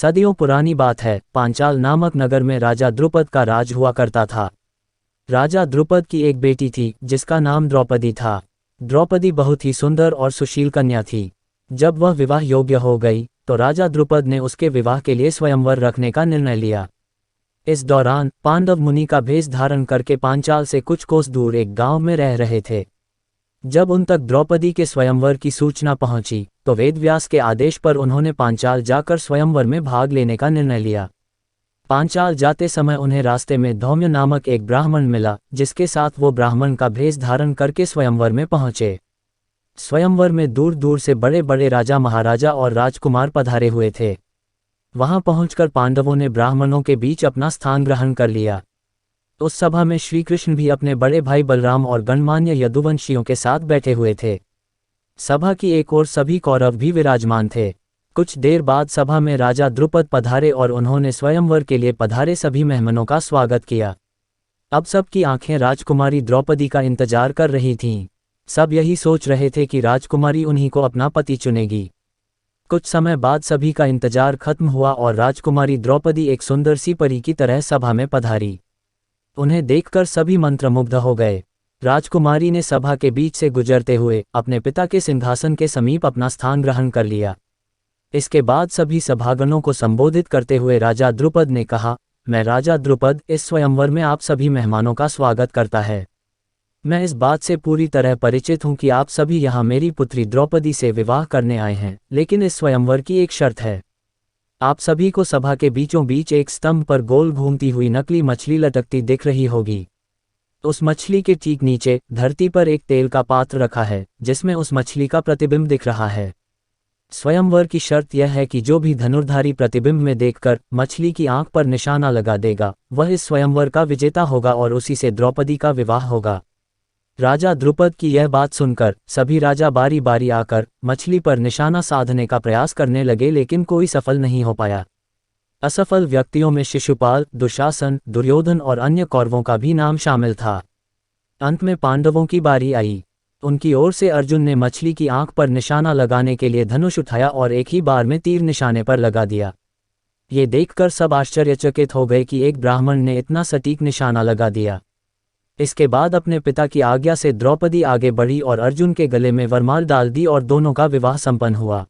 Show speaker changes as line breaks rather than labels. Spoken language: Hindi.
सदियों पुरानी बात है, पांचाल नामक नगर में राजा द्रुपद का राज हुआ करता था। राजा द्रुपद की एक बेटी थी जिसका नाम द्रौपदी था। द्रौपदी बहुत ही सुंदर और सुशील कन्या थी। जब वह विवाह योग्य हो गई तो राजा द्रुपद ने उसके विवाह के लिए स्वयंवर रखने का निर्णय लिया। इस दौरान पांडव मुनि का भेष धारण करके पांचाल से कुछ कोस दूर एक गांव में रह रहे थे। जब उन तक द्रौपदी के स्वयंवर की सूचना पहुंची तो वेदव्यास के आदेश पर उन्होंने पांचाल जाकर स्वयंवर में भाग लेने का निर्णय लिया। पांचाल जाते समय उन्हें रास्ते में धौम्य नामक एक ब्राह्मण मिला, जिसके साथ वो ब्राह्मण का भेष धारण करके स्वयंवर में पहुंचे। स्वयंवर में दूर दूर से बड़े बड़े राजा महाराजा और राजकुमार पधारे हुए थे। वहां पहुंचकर पांडवों ने ब्राह्मणों के बीच अपना स्थान ग्रहण कर लिया। उस सभा में श्री कृष्ण भी अपने बड़े भाई बलराम और गणमान्य यदुवंशियों के साथ बैठे हुए थे। सभा की एक ओर सभी कौरव भी विराजमान थे। कुछ देर बाद सभा में राजा द्रुपद पधारे और उन्होंने स्वयंवर के लिए पधारे सभी मेहमानों का स्वागत किया। अब सबकी आंखें राजकुमारी द्रौपदी का इंतजार कर रही थीं। सब यही सोच रहे थे कि राजकुमारी उन्हीं को अपना पति चुनेगी। कुछ समय बाद सभी का इंतजार खत्म हुआ और राजकुमारी द्रौपदी एक सुंदर सी परी की तरह सभा में पधारी। उन्हें देखकर सभी मंत्रमुग्ध हो गए। राजकुमारी ने सभा के बीच से गुजरते हुए अपने पिता के सिंहासन के समीप अपना स्थान ग्रहण कर लिया। इसके बाद सभी सभागणों को संबोधित करते हुए राजा द्रुपद ने कहा, मैं राजा द्रुपद इस स्वयंवर में आप सभी मेहमानों का स्वागत करता है। मैं इस बात से पूरी तरह परिचित हूं कि आप सभी यहाँ मेरी पुत्री द्रौपदी से विवाह करने आए हैं, लेकिन इस स्वयंवर की एक शर्त है। आप सभी को सभा के बीचों बीच एक स्तंभ पर गोल घूमती हुई नकली मछली लटकती दिख रही होगी। उस मछली के ठीक नीचे धरती पर एक तेल का पात्र रखा है जिसमें उस मछली का प्रतिबिंब दिख रहा है। स्वयंवर की शर्त यह है कि जो भी धनुर्धारी प्रतिबिंब में देखकर मछली की आंख पर निशाना लगा देगा, वह इस स्वयंवर का विजेता होगा और उसी से द्रौपदी का विवाह होगा। राजा द्रुपद की यह बात सुनकर सभी राजा बारी बारी आकर मछली पर निशाना साधने का प्रयास करने लगे, लेकिन कोई सफल नहीं हो पाया। असफल व्यक्तियों में शिशुपाल, दुशासन, दुर्योधन और अन्य कौरवों का भी नाम शामिल था। अंत में पांडवों की बारी आई। उनकी ओर से अर्जुन ने मछली की आंख पर निशाना लगाने के लिए धनुष उठाया और एक ही बार में तीर निशाने पर लगा दिया। ये देखकर सब आश्चर्यचकित हो गए कि एक ब्राह्मण ने इतना सटीक निशाना लगा दिया। इसके बाद अपने पिता की आज्ञा से द्रौपदी आगे बढ़ी और अर्जुन के गले में वरमाल डाल दी और दोनों का विवाह संपन्न हुआ।